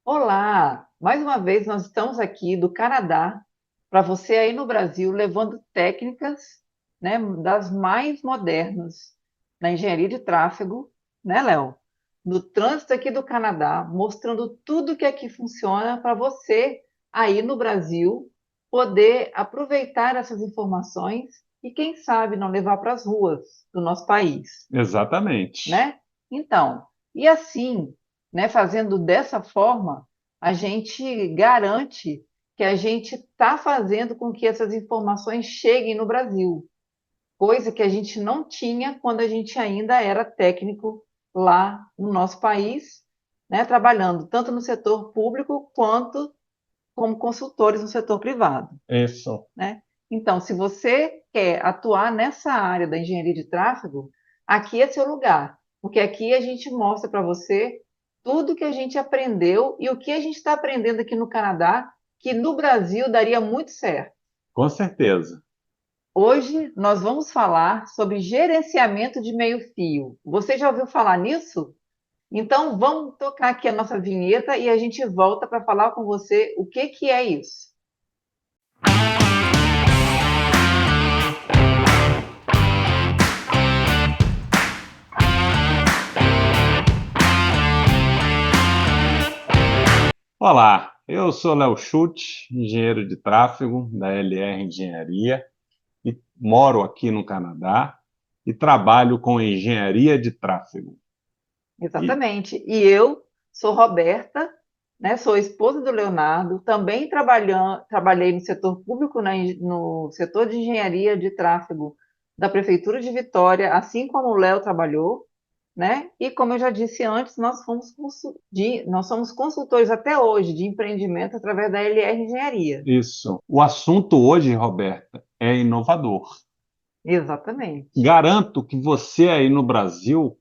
Olá! Mais uma vez nós estamos aqui do Canadá para você aí no Brasil levando técnicas, né, das mais modernas na engenharia de tráfego, né, Léo? No trânsito aqui do Canadá, mostrando tudo que aqui funciona para você aí no Brasil poder aproveitar essas informações e quem sabe não levar para as ruas do nosso país, Exatamente. né? Então, e assim, né, fazendo dessa forma, a gente garante que a gente está fazendo com que essas informações cheguem no Brasil, coisa que a gente não tinha quando a gente ainda era técnico lá no nosso país, né, trabalhando tanto no setor público quanto como consultores no setor privado, Isso. né? Então, se você quer atuar nessa área da engenharia de tráfego, aqui é seu lugar, porque aqui a gente mostra para você tudo que a gente aprendeu e o que a gente está aprendendo aqui no Canadá, que no Brasil daria muito certo. Com certeza. Hoje nós vamos falar sobre gerenciamento de meio-fio. Você já ouviu falar nisso? Então vamos tocar aqui a nossa vinheta e a gente volta para falar com você o que que é isso. Olá, eu sou Léo Schutt, engenheiro de tráfego da LR Engenharia e moro aqui no Canadá e trabalho com engenharia de tráfego. E Exatamente. E eu sou Roberta, né? Sou esposa do Leonardo, também trabalhei no setor público, no setor de engenharia de tráfego da Prefeitura de Vitória, assim como o Léo trabalhou, né? E como eu já disse antes, nós somos consultores até hoje de empreendimento através da LR Engenharia. isso. O assunto hoje, Roberta, é inovador. Exatamente. Garanto que você aí no Brasil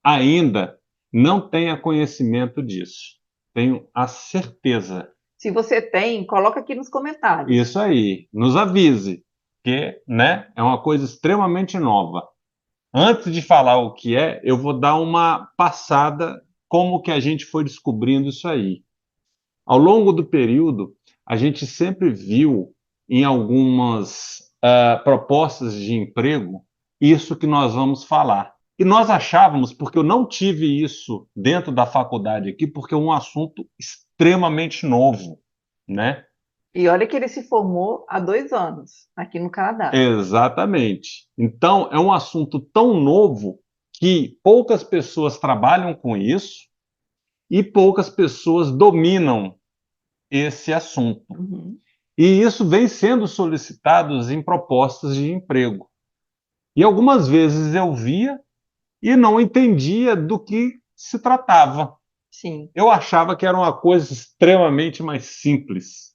ainda não tenha conhecimento disso. Tenho a certeza. Se você tem, coloca aqui nos Isso comentários. aí, nos avise, que, né, é uma coisa extremamente nova. Antes de falar o que é, eu vou dar uma passada como que a gente foi descobrindo isso aí. Ao longo do período, a gente sempre viu em algumas propostas de emprego isso que nós vamos falar. E nós achávamos, porque eu não tive isso dentro da faculdade aqui, porque é um assunto extremamente novo, né? E olha que ele se formou há 2 anos aqui no Canadá. Exatamente. Então, é um assunto tão novo que poucas pessoas trabalham com isso e poucas pessoas dominam esse assunto. Uhum. E isso vem sendo solicitado em propostas de emprego. E algumas vezes eu via e não entendia do que se tratava. Sim. Eu achava que era uma coisa extremamente mais simples.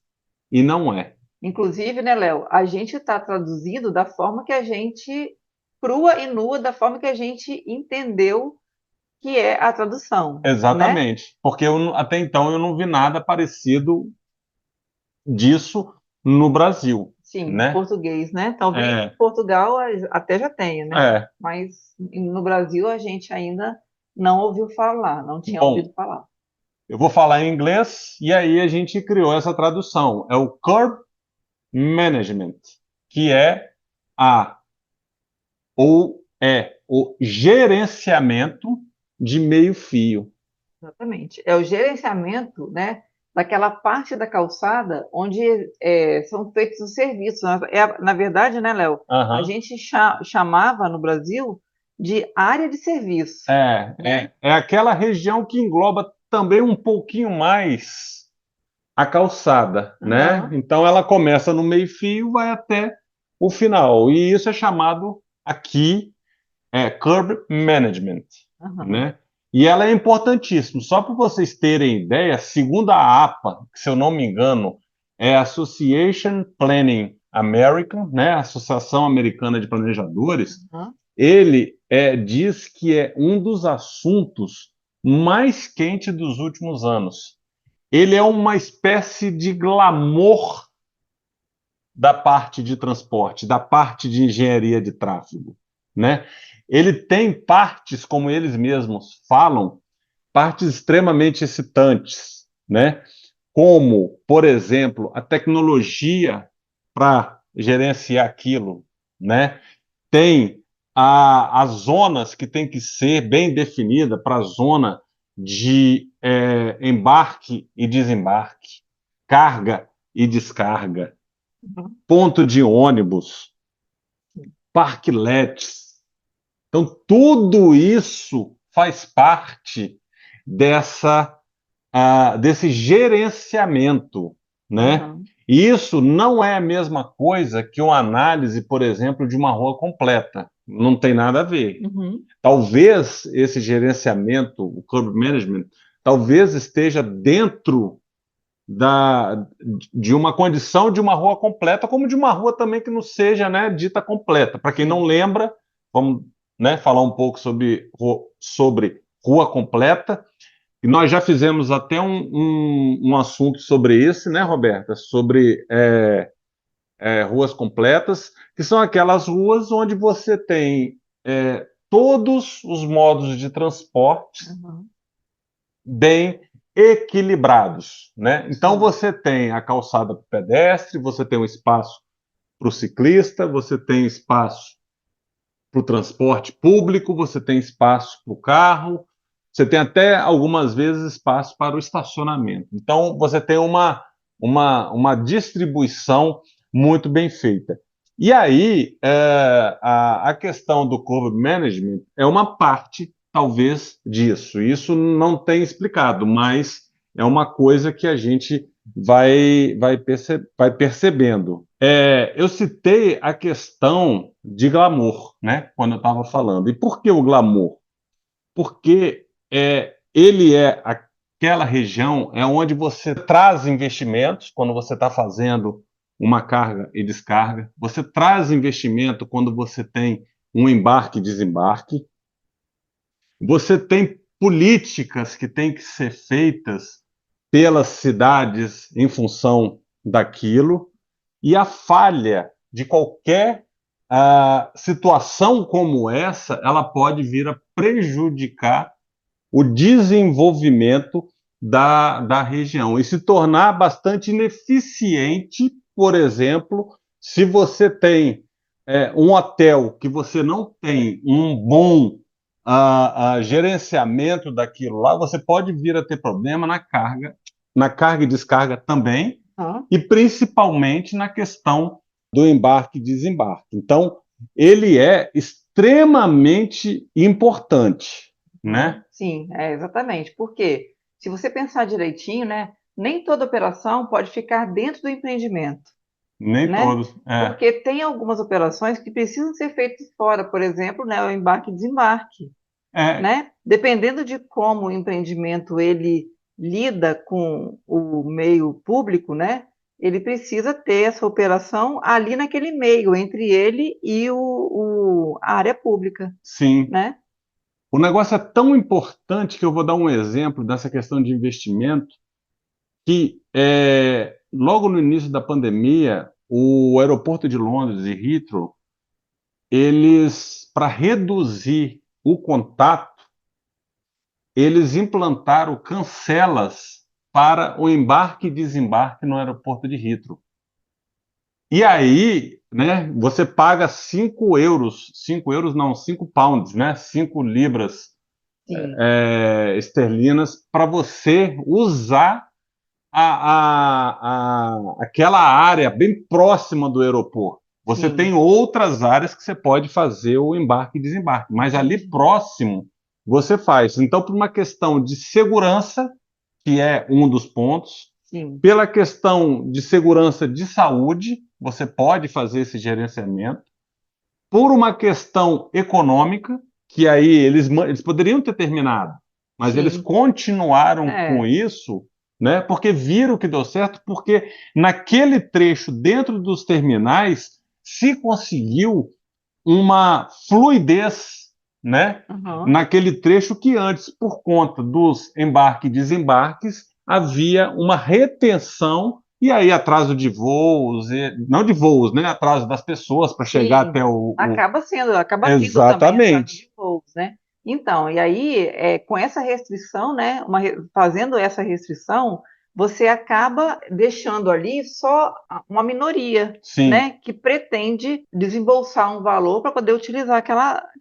E não é. Inclusive, né, Léo, a gente está traduzindo da forma que a gente, crua e nua, da forma que a gente entendeu que é a tradução, né? Exatamente. Porque até então eu não vi nada parecido disso no Brasil, Sim, né? português, né? Talvez em É, Portugal até já tenha, né? é. Mas no Brasil a gente ainda não ouviu falar, não tinha ouvido Bom, falar. eu vou falar em inglês e aí a gente criou essa tradução. É o Curb Management, que é a ou é o gerenciamento de meio-fio. Exatamente. É o gerenciamento, né, daquela parte da calçada onde são feitos os serviços. Na verdade, né, Léo, a Aham. gente chamava no Brasil de área de serviço, né? É aquela região que engloba também um pouquinho mais a calçada, né? Aham, Então ela começa no meio-fio, vai até o final. E isso é chamado aqui curb management, aham, né? E ela é importantíssima. Só para vocês terem ideia, segundo a APA, que se eu não me engano, é Association Planning American, né? Associação Americana de Planejadores, aham. ele diz que é um dos assuntos mais quentes dos últimos anos. Ele é uma espécie de glamour da parte de transporte, da parte de engenharia de tráfego, né? Ele tem partes, como eles mesmos falam, partes extremamente excitantes. né? Como, por exemplo, a tecnologia para gerenciar aquilo, né? Tem as zonas que tem que ser bem definida para a zona de embarque e desembarque, carga e descarga, Uhum. ponto de ônibus, parklets. Então, tudo isso faz parte dessa desse gerenciamento, né? Uhum. E isso não é a mesma coisa que uma análise, por exemplo, de uma rua completa. Não tem nada a ver. Uhum. Talvez esse gerenciamento, o curb management, talvez esteja dentro da, de uma condição de uma rua completa, como de uma rua também que não seja, né, dita completa. Para quem não Sim. lembra, vamos, né, falar um pouco sobre rua completa. E nós já fizemos até um assunto sobre isso, né, Roberta? Sobre ruas completas, que são aquelas ruas onde você tem todos os modos de transporte Uhum. bem equilibrados, né? Então Sim. você tem a calçada para o pedestre, você tem um espaço para o ciclista, você tem espaço para o transporte público, você tem espaço para o carro, você tem até algumas vezes espaço para o estacionamento. Então, você tem uma distribuição muito bem feita. E aí, a questão do curb management é uma parte, talvez, disso. Isso não tem explicado, mas é uma coisa que a gente vai percebendo. Eu citei a questão de glamour, né, quando eu estava falando. E por que o glamour? Porque ele é aquela região onde você traz investimentos quando você está fazendo uma carga e descarga, você traz investimento quando você tem um embarque e desembarque, você tem políticas que têm que ser feitas pelas cidades em função daquilo, e a falha de qualquer situação como essa, ela pode vir a prejudicar o desenvolvimento da região e se tornar bastante ineficiente, por exemplo, se você tem um hotel que você não tem um bom gerenciamento daquilo lá, você pode vir a ter problema na carga e descarga também, Uhum. e principalmente na questão do embarque e desembarque. Então, ele é extremamente importante, Uhum. né? Sim, exatamente. Porque se você pensar direitinho, né, nem toda operação pode ficar dentro do empreendimento, Nem né? todos. Porque tem algumas operações que precisam ser feitas fora, por exemplo, né, o embarque e desembarque, É, né? Dependendo de como o empreendimento ele lida com o meio público, né? Ele precisa ter essa operação ali naquele meio, entre ele e a área pública, sim. né? O negócio é tão importante que eu vou dar um exemplo dessa questão de investimento, que logo no início da pandemia, o aeroporto de Londres e Heathrow, eles, para reduzir o contato, eles implantaram cancelas para o embarque e desembarque no aeroporto de Heathrow. E aí, né, você paga 5 euros, 5 euros não, 5 pounds, né, 5 libras Sim, esterlinas para você usar aquela área bem próxima do aeroporto. Você tem sim, outras áreas que você pode fazer o embarque e desembarque, mas ali entendi. próximo você faz. Então, por uma questão de segurança, que é um dos pontos, Sim, pela questão de segurança de saúde, você pode fazer esse gerenciamento. Por uma questão econômica, que aí eles poderiam ter terminado, mas eles sim, continuaram com é, isso, né? Porque viram que deu certo, porque naquele trecho dentro dos terminais se conseguiu uma fluidez, né? aham, Naquele trecho que antes, por conta dos embarques e desembarques, havia uma retenção e aí atraso de voos, não de voos, né? Atraso das pessoas para chegar sim, até o. acaba tendo também atraso Exatamente. de voos, né? Então, e aí, com essa restrição, né, fazendo essa restrição, você acaba deixando ali só uma minoria, sim, né, que pretende desembolsar um valor para poder utilizar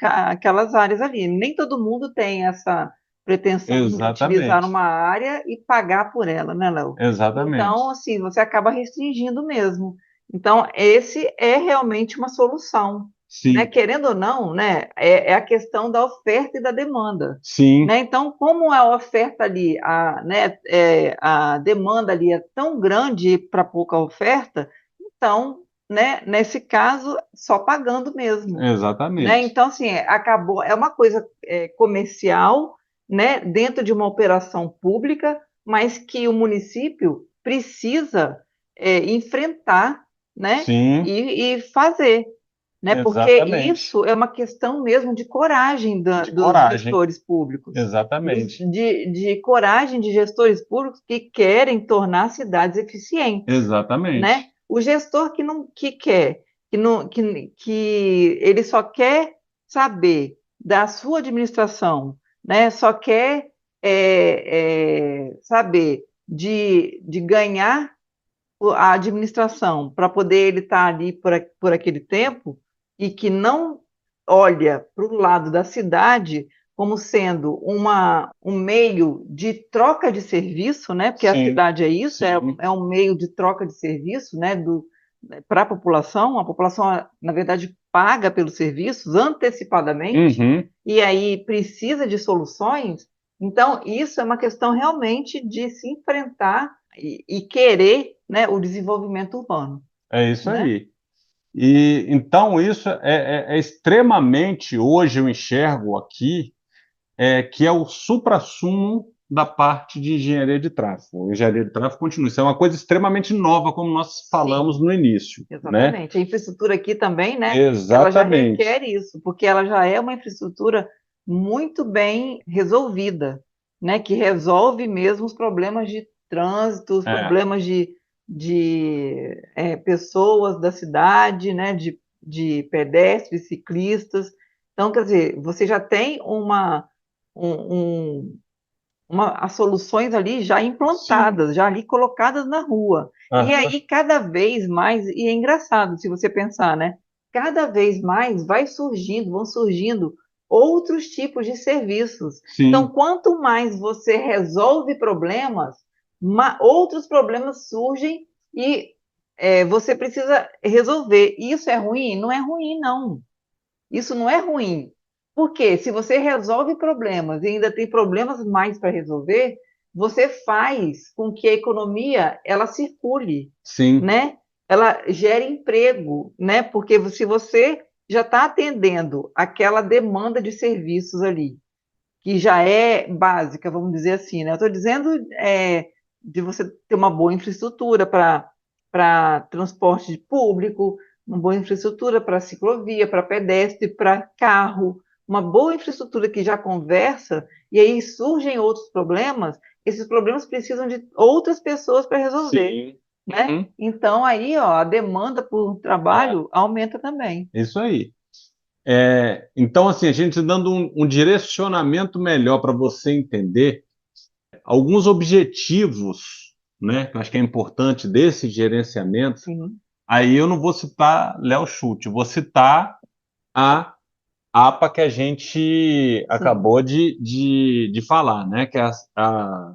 aquelas áreas ali. Nem todo mundo tem essa pretensão de utilizar exatamente, uma área e pagar por ela, né, Léo? Então, exatamente. assim, você acaba restringindo mesmo. Então, esse é realmente uma solução, né? Sim, Querendo ou não, né, é a questão da oferta e da demanda, sim, né? Então, como a oferta ali, a demanda ali é tão grande para pouca oferta, então, né, nesse caso, só pagando mesmo, né? exatamente. Então, assim, acabou, é uma coisa comercial, né, dentro de uma operação pública, mas que o município precisa enfrentar, né, Sim, e fazer, né? Porque exatamente. isso é uma questão mesmo de coragem De dos coragem, gestores públicos, exatamente, de coragem de gestores públicos que querem tornar cidades eficientes, né? exatamente. O gestor que não que quer, que não que ele só quer saber da sua administração, né? Só quer saber de ganhar a administração para poder ele estar ali por aquele tempo e que não olha para o lado da cidade como sendo um meio de troca de serviço, né? Porque a Sim, cidade é isso, sim. é um meio de troca de serviço, né? Para a população, na verdade, paga pelos serviços antecipadamente Uhum, e aí precisa de soluções. Então, isso é uma questão realmente de se enfrentar e querer, né, o desenvolvimento urbano, é isso né? aí. E então isso é extremamente, hoje eu enxergo aqui, que é o suprassumo da parte de engenharia de tráfego. Engenharia de tráfego continua. Isso é uma coisa extremamente nova, como nós falamos Sim, no início, né? exatamente. A infraestrutura aqui também, né, ela já Exatamente. requer isso, porque ela já é uma infraestrutura muito bem resolvida, né, que resolve mesmo os problemas de trânsito, os É, problemas de pessoas da cidade, né, de pedestres, ciclistas. Então, quer dizer, você já tem um, um as soluções ali já sim. implantadas, já ali colocadas na rua. E Aham, aí, cada vez mais, e é engraçado se você pensar, né? Cada vez mais vão surgindo outros tipos de serviços. Então, sim, quanto mais você resolve problemas, outros problemas surgem e você precisa resolver. Isso é ruim? Não é ruim, não. Isso não é ruim. Porque se você resolve problemas e ainda tem problemas mais para resolver, você faz com que a economia ela circule, sim, né? Ela gere emprego, né? Porque se você já está atendendo aquela demanda de serviços ali, que já é básica, vamos dizer assim, né? Eu estou dizendo de você ter uma boa infraestrutura para transporte público, uma boa infraestrutura para ciclovia, para pedestre, para carro, uma boa infraestrutura que já conversa, e aí surgem outros problemas, esses problemas precisam de outras pessoas para resolver, sim. né? Uhum. Então aí, ó, a demanda por É, trabalho aumenta também. isso aí. Então, assim, a gente dando um direcionamento melhor para você entender alguns objetivos, né, que eu acho que é importante desse gerenciamento. Sim, Aí eu não vou citar Léo Schultz, vou citar a APA que a gente sim. acabou de falar, né, que é a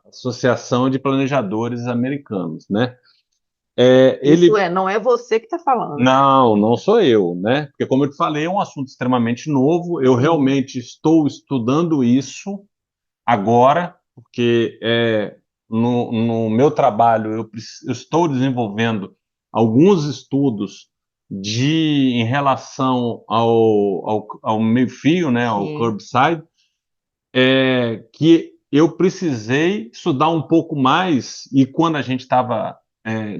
Associação de Planejadores Americanos, né? Isso Ele não é você que está falando. não sou eu, né? Porque como eu te falei, é um assunto extremamente novo. Eu Sim, realmente estou estudando isso agora, porque no meu trabalho eu estou desenvolvendo alguns estudos em relação ao meio-fio, né, ao sim. curbside, que eu precisei estudar um pouco mais, e quando a gente estava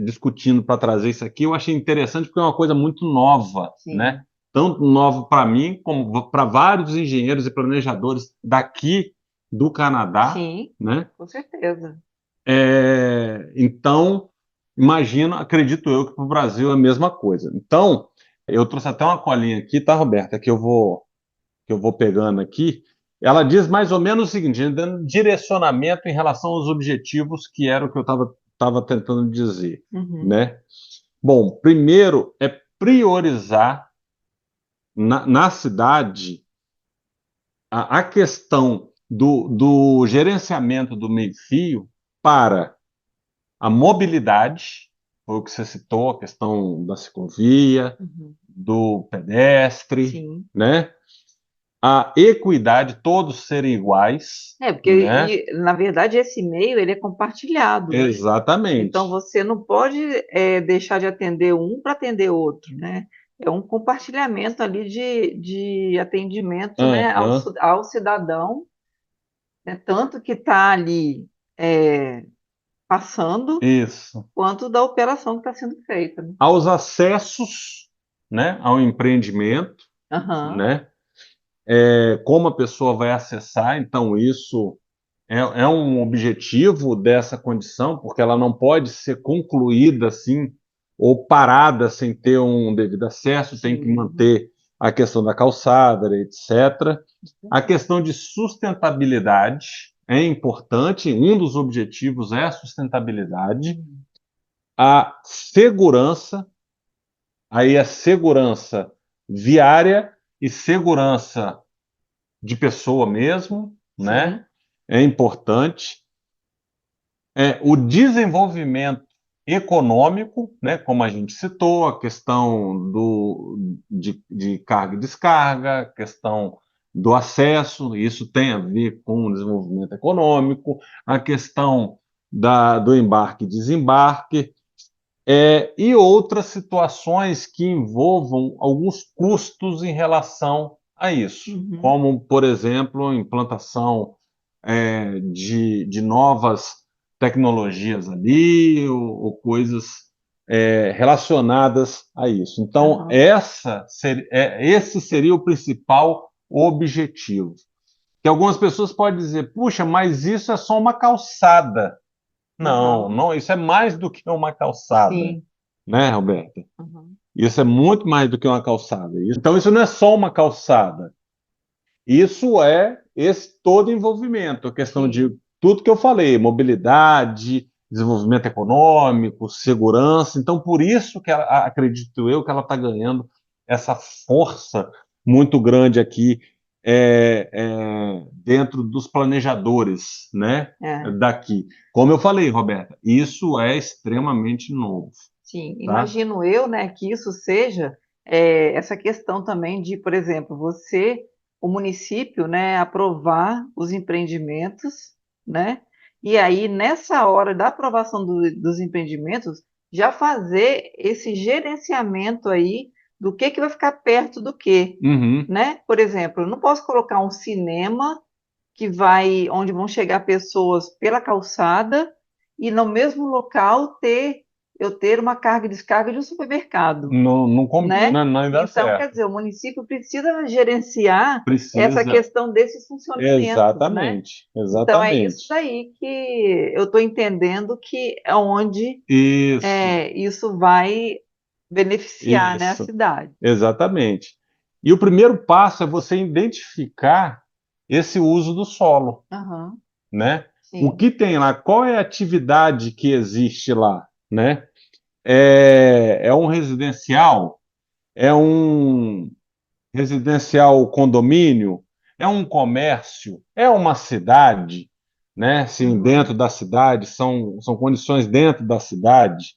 discutindo para trazer isso aqui, eu achei interessante porque é uma coisa muito nova, né? Sim, Tanto nova para mim, como para vários engenheiros e planejadores daqui do Canadá, sim, né? com certeza. Então, imagino, acredito eu que para o Brasil é a mesma coisa. Então, eu trouxe até uma colinha aqui, tá, Roberta, que eu vou pegando aqui. ela diz mais ou menos o seguinte, dando direcionamento em relação aos objetivos, que era o que eu estava tentando dizer, Uhum, né? Bom, primeiro é priorizar na cidade a questão do gerenciamento do meio-fio para a mobilidade, foi o que você citou, a questão da ciclovia, uhum. do pedestre, Sim. né? A equidade, todos serem iguais, É, porque, né? na verdade, esse e-mail ele é compartilhado, né? Então, Exatamente. você não pode deixar de atender um para atender outro, né? É um compartilhamento ali de atendimento, né, Aham, ao cidadão, né, tanto que está ali é, passando, isso. quanto da operação que está sendo feita, né? Aos acessos, né, ao empreendimento, Aham, né? Como a pessoa vai acessar, então isso é um objetivo dessa condição, porque ela não pode ser concluída assim, ou parada sem ter um devido acesso, tem que sim. manter a questão da calçada, etc. A questão de sustentabilidade é importante, um dos objetivos é a sustentabilidade, Uhum. a segurança, aí a segurança viária e segurança de pessoa mesmo, né? Sim. É importante. O desenvolvimento econômico, né, como a gente citou, a questão de carga e descarga, a questão do acesso, isso tem a ver com o desenvolvimento econômico, a questão do embarque e desembarque, e outras situações que envolvam alguns custos em relação a isso, Uhum. como, por exemplo, a implantação de novas tecnologias ali, ou coisas relacionadas a isso. Então, Aham. esse seria o principal objetivo. Que algumas pessoas podem dizer, puxa, mas isso é só uma calçada. Não, Aham. não, isso é mais do que uma calçada, Sim. né, Roberta? Aham. Isso é muito mais do que uma calçada. Então, isso não é só uma calçada. Isso é esse todo envolvimento, a questão de Sim. tudo que eu falei, mobilidade, desenvolvimento econômico, segurança. Então, por isso que acredito eu que ela está ganhando essa força muito grande aqui dentro dos planejadores, né, É. daqui. Como eu falei, Roberta, isso é extremamente novo, Sim, tá? imagino eu, né, que isso seja essa questão também de, por exemplo, o município, né, aprovar os empreendimentos, né, e aí nessa hora da aprovação dos empreendimentos já fazer esse gerenciamento aí do que vai ficar perto do quê, Uhum. né? Por exemplo, eu não posso colocar um cinema onde vão chegar pessoas pela calçada e no mesmo local eu ter uma carga e descarga de um supermercado, Não, não né? combina, não dá Então, quer certo. dizer, o município precisa gerenciar essa Precisa. questão desses funcionamentos, né? Exatamente, Então, é isso exatamente. daí que eu estou entendendo que é onde Isso, isso vai beneficiar, né, a isso, cidade. exatamente. E o primeiro passo é você identificar esse uso do solo, Aham, né? O sim. que tem lá, qual é a atividade que existe lá, né? É um residencial? É um residencial condomínio? É um comércio? É uma cidade? Né? Sim, Aham, dentro da cidade, são condições dentro da cidade.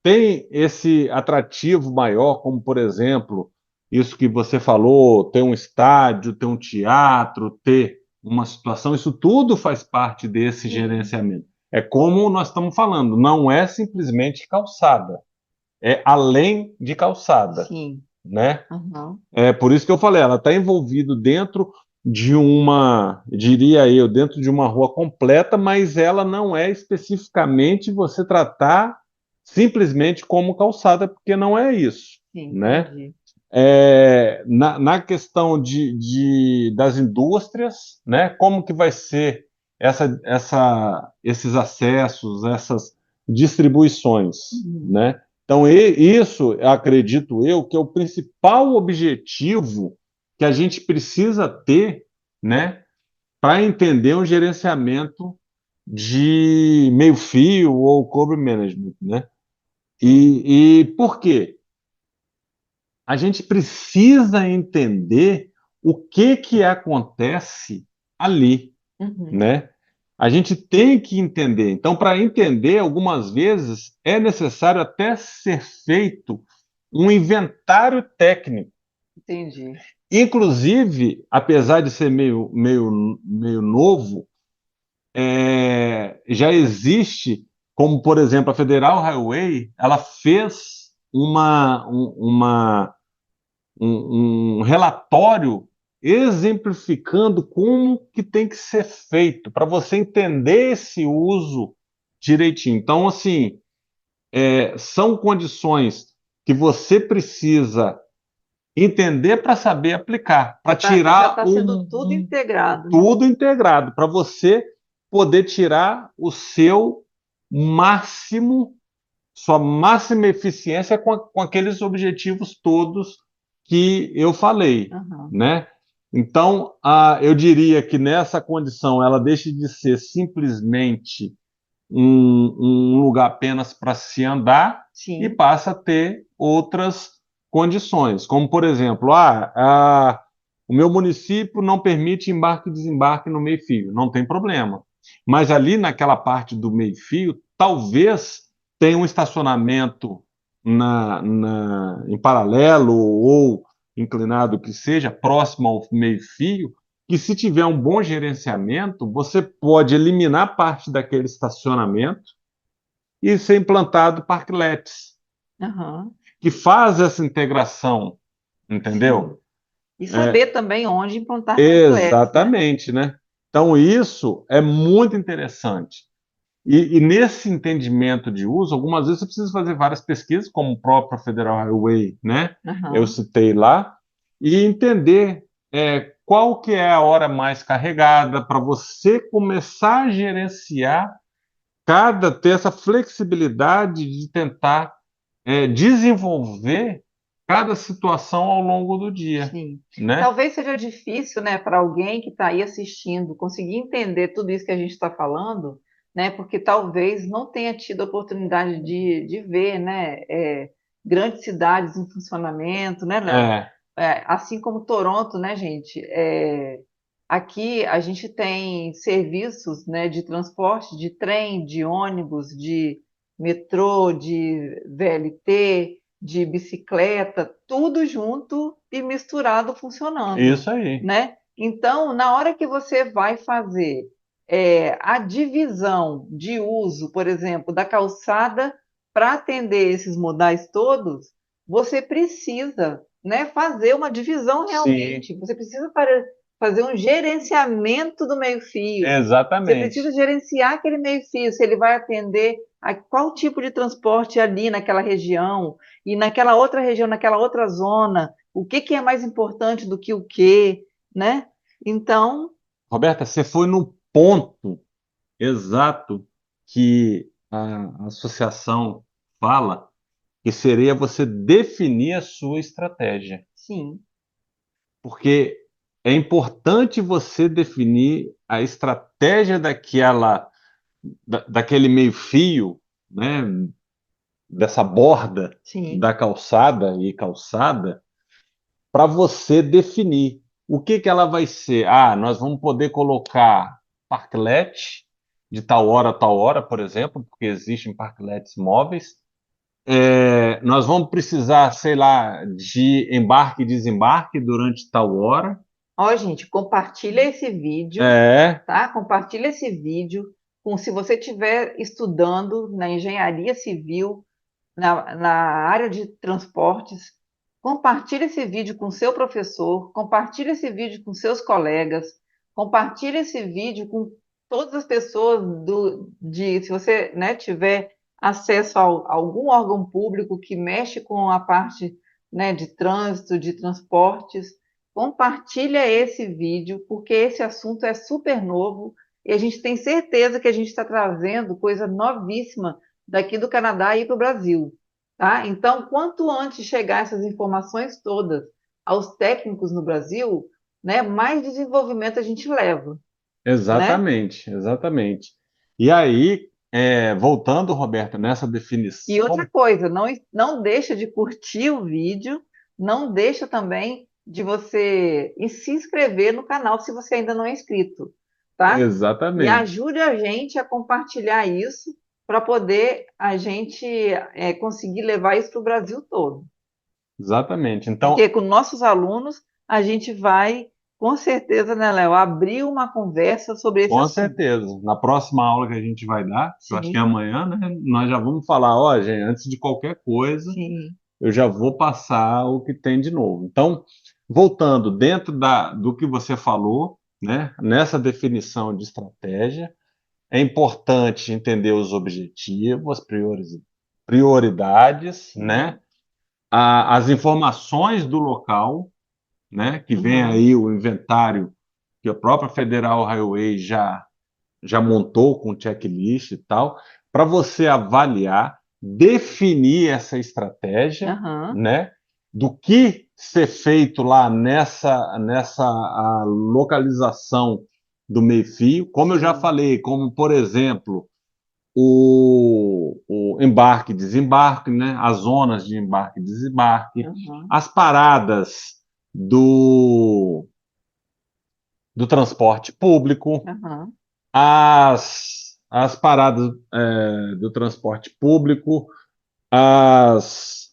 Tem esse atrativo maior, como, por exemplo, isso que você falou, ter um estádio, ter um teatro, ter uma situação, isso tudo faz parte desse sim, gerenciamento. É como nós estamos falando, não é simplesmente calçada, é além de calçada, sim. né? Aham, É por isso que eu falei, ela está envolvida dentro de uma, diria eu, dentro de uma rua completa, mas ela não é especificamente você tratar simplesmente como calçada, porque não é isso, sim, né? entendi. Na questão das indústrias, né? Como que vai ser esses acessos, essas distribuições, Uhum. né? Então, isso, acredito eu, que é o principal objetivo que a gente precisa ter né, para entender um gerenciamento de meio-fio ou cover management, né? E por quê? A gente precisa entender o que acontece ali, Uhum. né? A gente tem que entender. Então, para entender, algumas vezes é necessário até ser feito um inventário técnico. Entendi. Inclusive, apesar de ser meio novo, já existe, como por exemplo a Federal Highway, ela fez um relatório exemplificando como que tem que ser feito para você entender esse uso direitinho. Então, assim, são condições que você precisa entender para saber aplicar, para Já tirar está sendo tudo integrado, né? tudo integrado, para você poder tirar o seu máximo, sua máxima eficiência com aqueles objetivos todos que eu falei, Aham. né? Então, eu diria que nessa condição ela deixa de ser simplesmente um lugar apenas para se andar e Sim. passa a ter outras condições, como por exemplo, o meu município não permite embarque e desembarque no meio-fio, não tem problema. Mas ali naquela parte do meio-fio, talvez tenha um estacionamento em paralelo ou inclinado que seja, próximo ao meio-fio, que se tiver um bom gerenciamento, você pode eliminar parte daquele estacionamento e ser implantado parklets, Aham. que faz essa integração, Sim. entendeu? E É, saber também onde implantar parklets, né? exatamente, né? Então, isso é muito interessante. E nesse entendimento de uso, algumas vezes você precisa fazer várias pesquisas, como o próprio Federal Highway, né? Eu Aham. citei lá, e entender qual que é a hora mais carregada para você começar a gerenciar ter essa flexibilidade de tentar desenvolver cada situação ao longo do dia, Sim. né? Talvez seja difícil, né, para alguém que está aí assistindo conseguir entender tudo isso que a gente está falando, né, porque talvez não tenha tido a oportunidade de ver, né, grandes cidades em funcionamento, né, Léo? É, Assim como Toronto, né, gente? Aqui a gente tem serviços, né, de transporte, de trem, de ônibus, de metrô, de VLT, de bicicleta, tudo junto e misturado funcionando, isso aí. né? Então, na hora que você vai fazer a divisão de uso, por exemplo, da calçada para atender esses modais todos, você precisa, né, fazer uma divisão Sim, realmente. Você precisa fazer um gerenciamento do meio-fio. Você precisa exatamente. gerenciar aquele meio-fio, se ele vai atender a qual tipo de transporte ali naquela região e naquela outra região, naquela outra zona, o que que é mais importante do que o quê, né? Então, Roberta, você foi no ponto exato que a associação fala, que seria você definir a sua estratégia. sim, Porque é importante você definir a estratégia daquele meio-fio, né, dessa borda sim, da calçada e calçada, para você definir o que ela vai ser. Ah, nós vamos poder colocar parklet de tal hora, por exemplo, porque existem parklets móveis. Nós vamos precisar, sei lá, de embarque e desembarque durante tal hora. ó, gente, compartilha esse vídeo, É, tá? Compartilha esse vídeo se você estiver estudando na engenharia civil, na área de transportes, compartilhe esse vídeo com seu professor, compartilhe esse vídeo com seus colegas, compartilhe esse vídeo com todas as pessoas se você, né, tiver acesso a algum órgão público que mexe com a parte, né, de trânsito, de transportes, compartilha esse vídeo, porque esse assunto é super novo e a gente tem certeza que a gente está trazendo coisa novíssima daqui do Canadá e para o Brasil, tá? Então, quanto antes chegar essas informações todas aos técnicos no Brasil, né, mais desenvolvimento a gente leva, né? Exatamente, exatamente. E aí, voltando, Roberto, nessa E outra definição, coisa, não deixa de curtir o vídeo, não deixa também de você se inscrever no canal se você ainda não é inscrito, tá? E exatamente, ajude a gente a compartilhar isso para poder a gente conseguir levar isso para o Brasil todo. exatamente. Porque Então, com nossos alunos a gente vai, com certeza, né, Léo, abrir uma conversa sobre esse com assunto. certeza, na próxima aula que a gente vai dar, que eu acho que é Sim, amanhã, né, nós já vamos falar, ó, gente, antes de qualquer coisa, sim. eu já vou passar o que tem de novo. Então, voltando dentro do que você falou, né, nessa definição de estratégia, é importante entender os objetivos, as prioridades, Sim. né, as informações do local, né, que vem Uhum. aí o inventário que a própria Federal Highway já montou com checklist e tal, para você avaliar, definir essa estratégia, Aham. né, do que ser feito lá nessa localização do meio-fio, como eu já Sim. falei, como por exemplo o embarque e desembarque, né, as zonas de embarque e desembarque, Aham. as paradas do, do transporte público, Aham. as paradas do transporte público, as,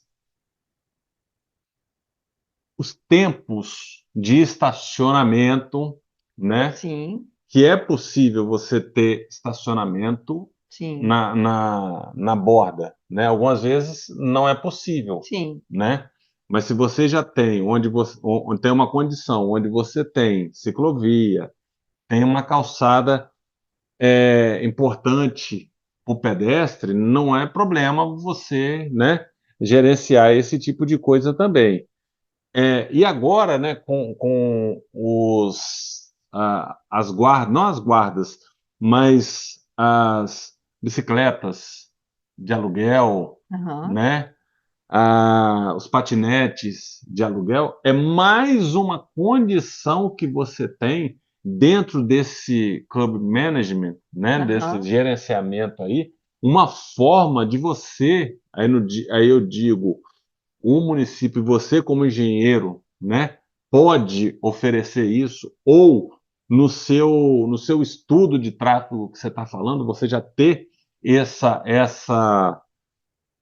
os tempos de estacionamento, né? Sim. Que é possível você ter estacionamento Sim. na borda, né? Algumas vezes não é possível, Sim. né? Mas se você já tem onde tem uma condição, onde você tem ciclovia, tem uma calçada importante para o pedestre, não é problema você, né, gerenciar esse tipo de coisa também. E agora, né, com as guardas, não as guardas, mas as bicicletas de aluguel, Aham. né, os patinetes de aluguel, é mais uma condição que você tem dentro desse club management, né, desse Aham. gerenciamento aí, uma forma de você, aí, aí eu digo, o município, você como engenheiro, né, pode oferecer isso, ou no seu estudo de tráfego que você está falando, você já ter essa, essa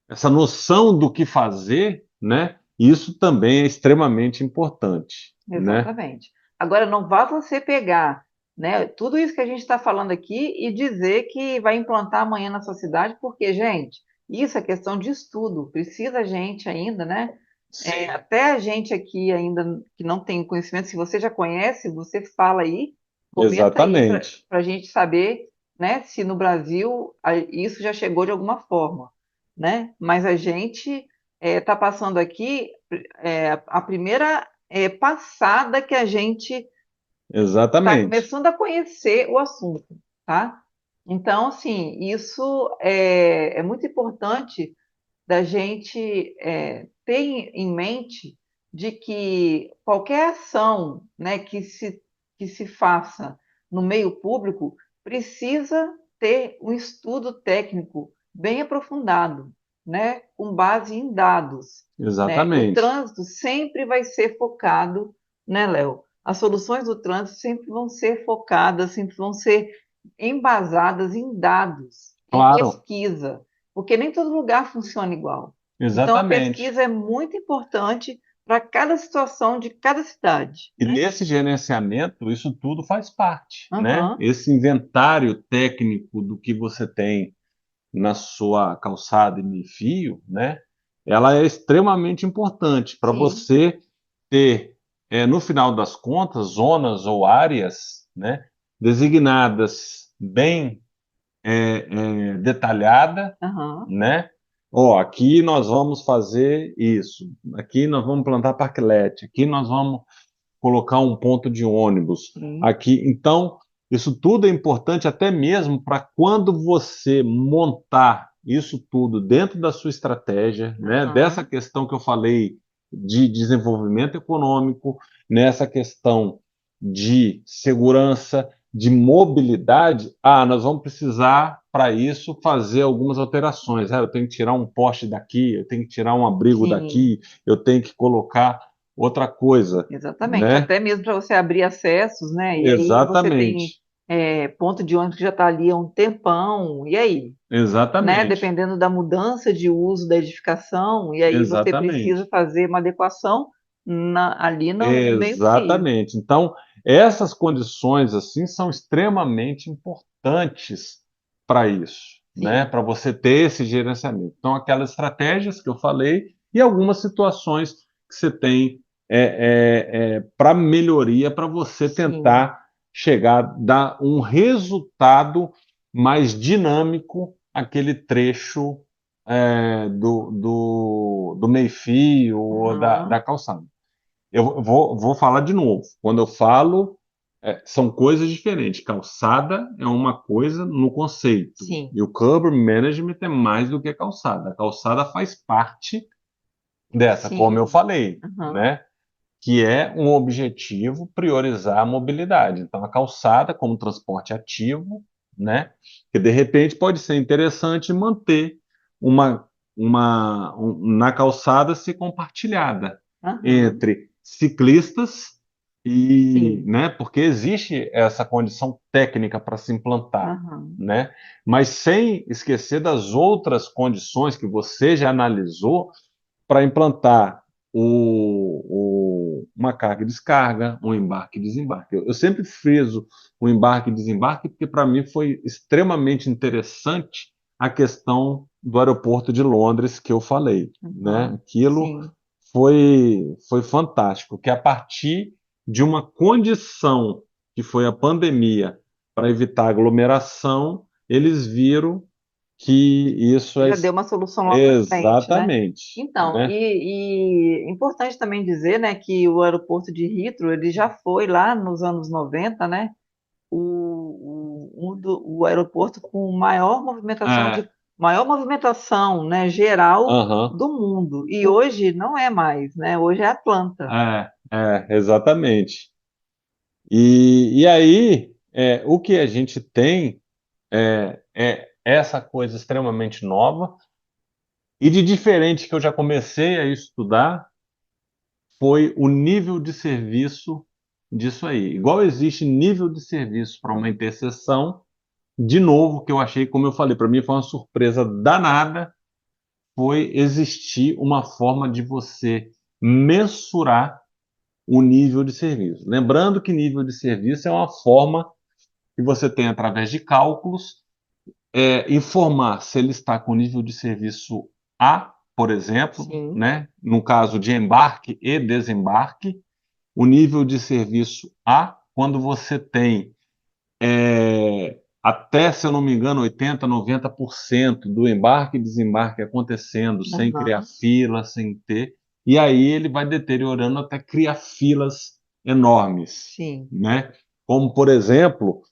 essa noção do que fazer, né? Isso também é extremamente importante, né? Exatamente. Agora, não vá você pegar, né, tudo isso que a gente está falando aqui e dizer que vai implantar amanhã na sua cidade, porque, gente, isso é questão de estudo. Precisa a gente ainda, né? Sim. Até a gente aqui ainda que não tem conhecimento, se você já conhece, você fala aí, comenta aí para Exatamente. a gente saber, né, se no Brasil isso já chegou de alguma forma, né? Mas a gente está passando aqui a primeira passada que a gente está Exatamente. começando a conhecer o assunto, tá? Então, assim, isso é muito importante da gente ter em mente de que qualquer ação, né, que se faça no meio público precisa ter um estudo técnico bem aprofundado, né, com base em dados, né? O Exatamente. trânsito sempre vai ser focado, né, Léo? As soluções do trânsito sempre vão ser focadas, sempre vão ser embasadas em dados, em Claro, pesquisa, porque nem todo lugar funciona igual. Então, a exatamente. pesquisa é muito importante para cada situação de cada cidade, E né? nesse gerenciamento, isso tudo faz parte, né? Aham, Esse inventário técnico do que você tem na sua calçada e meio-fio, né? Ela é extremamente importante para sim, você ter, no final das contas, zonas ou áreas, né, designadas bem detalhada, aham, né? Ó, aqui nós vamos fazer isso, aqui nós vamos plantar parquelete, aqui nós vamos colocar um ponto de ônibus sim, aqui. Então, isso tudo é importante até mesmo para quando você montar isso tudo dentro da sua estratégia, né? Dessa aham, questão que eu falei de desenvolvimento econômico, nessa questão de segurança, de mobilidade, nós vamos precisar, para isso, fazer algumas alterações. Eu tenho que tirar um poste daqui, eu tenho que tirar um abrigo sim, daqui, eu tenho que colocar outra coisa, exatamente. né? Até mesmo para você abrir acessos, né? E aí você tem Exatamente, ponto de ônibus que já está ali há um tempão, e aí? Né? exatamente, Dependendo da mudança de uso da edificação, e aí você precisa exatamente. fazer uma adequação ali no meio-fio. Exatamente. Então, essas condições assim são extremamente importantes para isso, né? Sim, Para você ter esse gerenciamento. Então, aquelas estratégias que eu falei e algumas situações que você tem para melhoria, para você sim. tentar chegar, dar um resultado mais dinâmico àquele trecho do meio-fio ou da Aham, calçada. Eu vou falar de novo. Quando eu falo, são coisas diferentes. Calçada é uma coisa no conceito, sim, e o curb management é mais do que calçada. A calçada faz parte dessa, como eu sim. falei, Aham, né? Que é um objetivo priorizar a mobilidade. Então, a calçada como transporte ativo, né? Que de repente pode ser interessante manter uma, na calçada ser compartilhada aham, entre ciclistas e, sim, né? Porque existe essa condição técnica para se implantar, aham, né? Mas sem esquecer das outras condições que você já analisou para implantar uma carga e descarga, um embarque e desembarque. Eu sempre friso o embarque e desembarque porque, para mim, foi extremamente interessante a questão do aeroporto de Londres que eu falei, né? aham, Aquilo sim. foi fantástico, que a partir de uma condição que foi a pandemia para evitar aglomeração, eles viram que isso é Já deu uma solução lá para frente, né? exatamente, Então, né? e importante também dizer, né, que o aeroporto de Heathrow, ele já foi lá nos anos 90, né, o aeroporto com É, maior movimentação, né, geral aham, do mundo. E hoje não é mais, né? Hoje é Atlanta. exatamente. E aí, o que a gente tem é essa coisa extremamente nova e de diferente que eu já comecei a estudar foi o nível de serviço disso aí. Igual existe nível de serviço para uma interseção, de novo, que eu achei, como eu falei, para mim foi uma surpresa danada, foi existir uma forma de você mensurar o nível de serviço. Lembrando que nível de serviço é uma forma que você tem através de cálculos, informar se ele está com nível de serviço A, por exemplo, Sim, né? No caso de embarque e desembarque, o nível de serviço A, quando você tem até, se eu não me engano, 80, 90% do embarque e desembarque acontecendo sem criar aham, fila, sem ter, e aí ele vai deteriorando até criar filas enormes, sim, né? Como, por exemplo,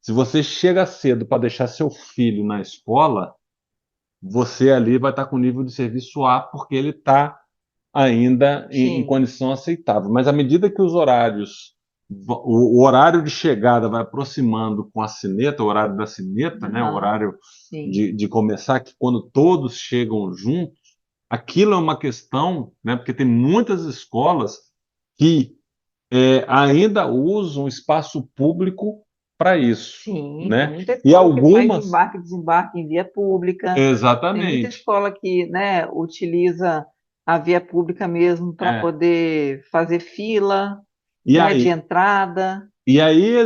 se você chega cedo para deixar seu filho na escola, você ali vai estar com nível de serviço A, porque ele está ainda em sim, condição aceitável. Mas à medida que os horários, o horário de chegada vai aproximando com a sineta, o horário da sineta, né, o aham, horário sim, de começar, que quando todos chegam juntos, aquilo é uma questão, né, porque tem muitas escolas que ainda usam espaço público para isso, sim. Tem né? muita E escola que faz algumas, embarque e desembarque em via pública. Tem muita exatamente, escola que, né, utiliza a via pública mesmo para é. poder fazer fila, E né, de aí, entrada. e aí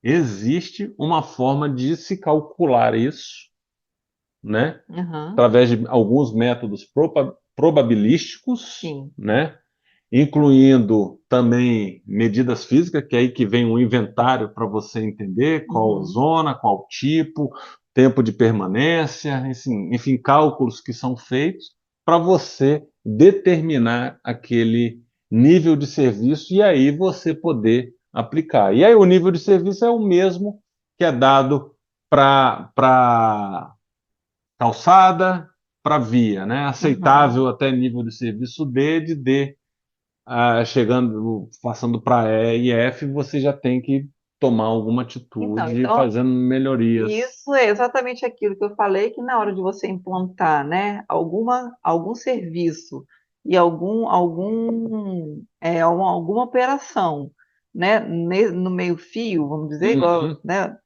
existe uma forma de se calcular isso, né? Aham, Através de alguns métodos probabilísticos, sim, né? Incluindo também medidas físicas, que é aí que vem um inventário para você entender qual uhum, zona, qual tipo, tempo de permanência, enfim, cálculos que são feitos para você determinar aquele nível de serviço e aí você poder aplicar. E aí o nível de serviço é o mesmo que é dado para calçada, para via, né? aham, Aceitável até nível de serviço D, de D chegando, passando para E e F, você já tem que tomar alguma Então, atitude então fazendo melhorias. isso é exatamente aquilo que eu falei, que na hora de você implantar, né, algum serviço e alguma operação, né, no meio-fio, vamos dizer, igual, Uhum, né,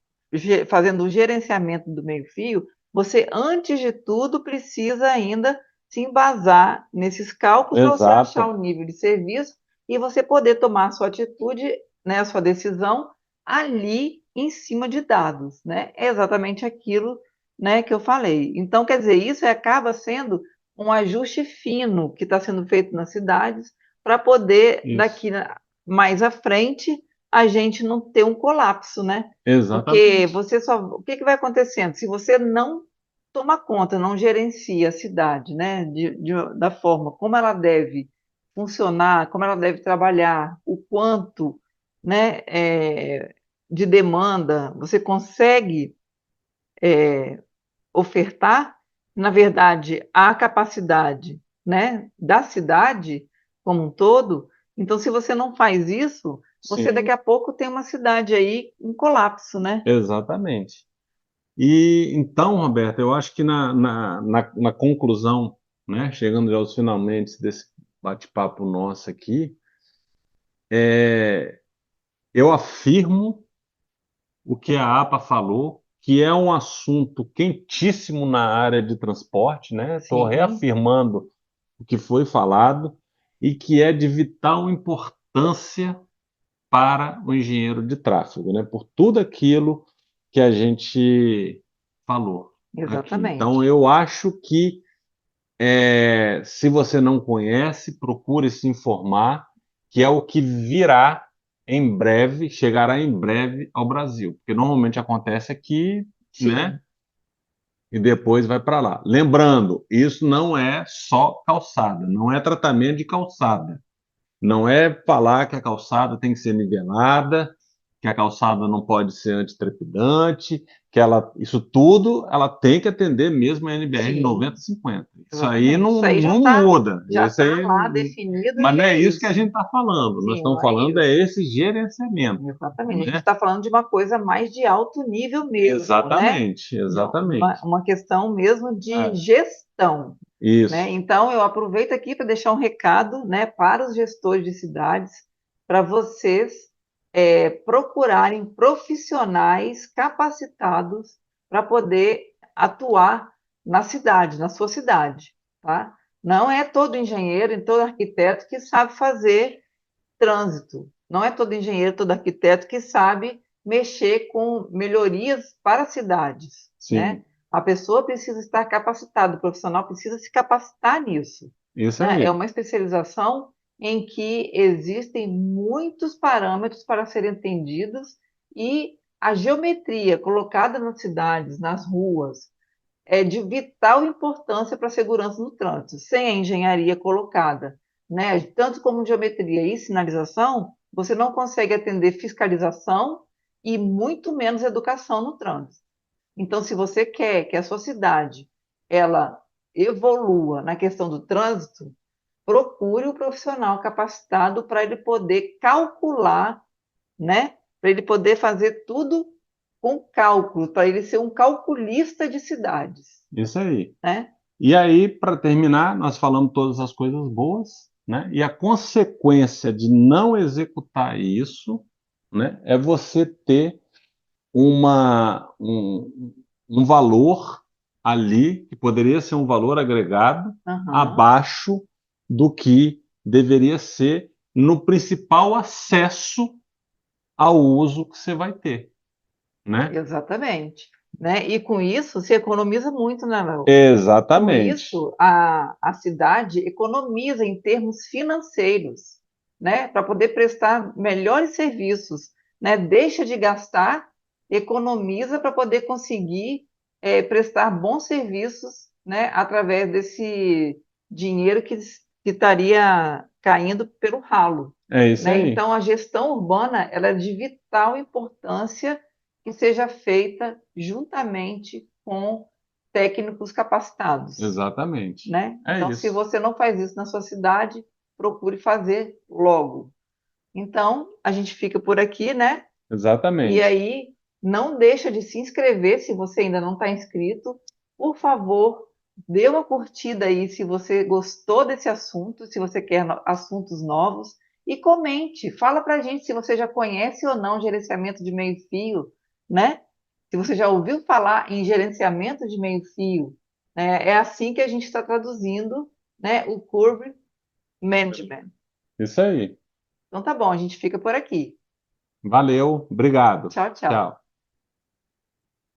fazendo o gerenciamento do meio-fio, você, antes de tudo, precisa ainda se embasar nesses cálculos para você achar exato, o nível de serviço e você poder tomar a sua atitude, né, a sua decisão ali em cima de dados, né? É exatamente aquilo, né, que eu falei. Então, quer dizer, isso acaba sendo um ajuste fino que está sendo feito nas cidades para poder, isso, mais à frente, a gente não ter um colapso, né? Porque exatamente, você só. O que que vai acontecendo? Se você não toma conta, não gerencia a cidade, né, da forma como ela deve funcionar, como ela deve trabalhar, o quanto, né, de demanda você consegue ofertar, na verdade, a capacidade, né, da cidade como um todo. Então, se você não faz isso, você daqui sim, a pouco tem uma cidade aí em colapso, né? exatamente. E então, Roberto, eu acho que na conclusão, né, chegando já aos finalmente desse bate-papo nosso aqui, eu afirmo o que a APA falou, que é um assunto quentíssimo na área de transporte, né? Estou Sim, reafirmando o que foi falado e que é de vital importância para o engenheiro de tráfego, né? Por tudo aquilo que a gente falou aqui. Então, exatamente. eu acho que se você não conhece, procure se informar, que é o que virá em breve, chegará em breve ao Brasil. Porque normalmente acontece aqui, né? Sim, E depois vai para lá. Lembrando, isso não é só calçada, não é tratamento de calçada. Não é falar que a calçada tem que ser nivelada, que a calçada não pode ser antitrepidante, que ela, isso tudo ela tem que atender mesmo a NBR sim, 9050. Isso aí exatamente. não, Isso aí não muda. já Isso tá aí, lá definido mas e não é é isso que a isso. gente está falando. Nós Sim, estamos não é falando é isso. esse gerenciamento, Exatamente. A gente né? está falando de uma coisa mais de alto nível mesmo, né? Exatamente, De uma, exatamente. uma questão mesmo de É, gestão, né? isso, Então, eu aproveito aqui para deixar um recado, né, para os gestores de cidades, para vocês procurarem profissionais capacitados para poder atuar na cidade, na sua cidade, tá? Não é todo engenheiro e todo arquiteto que sabe fazer trânsito. Não é todo engenheiro, todo arquiteto que sabe mexer com melhorias para cidades, né? sim. A pessoa precisa estar capacitada, o profissional precisa se capacitar nisso, Isso né? É aí. uma especialização em que existem muitos parâmetros para serem entendidos e a geometria colocada nas cidades, nas ruas, é de vital importância para a segurança no trânsito. Sem a engenharia colocada, né, tanto como geometria e sinalização, você não consegue atender fiscalização e muito menos educação no trânsito. Então, se você quer que a sua cidade ela evolua na questão do trânsito, procure um profissional capacitado para ele poder calcular, né? Para ele poder fazer tudo com cálculo, para ele ser um calculista de cidades, Isso aí. né? E aí, para terminar, nós falamos todas as coisas boas, né? E a consequência de não executar isso, né, é você ter um valor ali, que poderia ser um valor agregado, Aham, abaixo do que deveria ser no principal acesso ao uso que você vai ter, né? exatamente. Né? E com isso se economiza muito, né, Léo? Com Exatamente. isso, a cidade economiza em termos financeiros, né? Para poder prestar melhores serviços, né? Deixa de gastar, economiza para poder conseguir prestar bons serviços, né? Através desse dinheiro que estaria caindo pelo ralo, É isso né? aí. Então, a gestão urbana ela é de vital importância que seja feita juntamente com técnicos capacitados, Exatamente. né? É Então, se isso. você não faz isso na sua cidade, procure fazer logo. Então, a gente fica por aqui, né? E Exatamente. aí, não deixa de se inscrever se você ainda não está inscrito. Por favor, dê uma curtida aí se você gostou desse assunto, se você quer assuntos novos. E comente, fala para a gente se você já conhece ou não gerenciamento de meio-fio, né? Se você já ouviu falar em gerenciamento de meio-fio, né? É assim que a gente está traduzindo, né, o Curve Management. Isso aí. Então tá bom, a gente fica por aqui. Valeu, obrigado. Tchau, tchau. Tchau.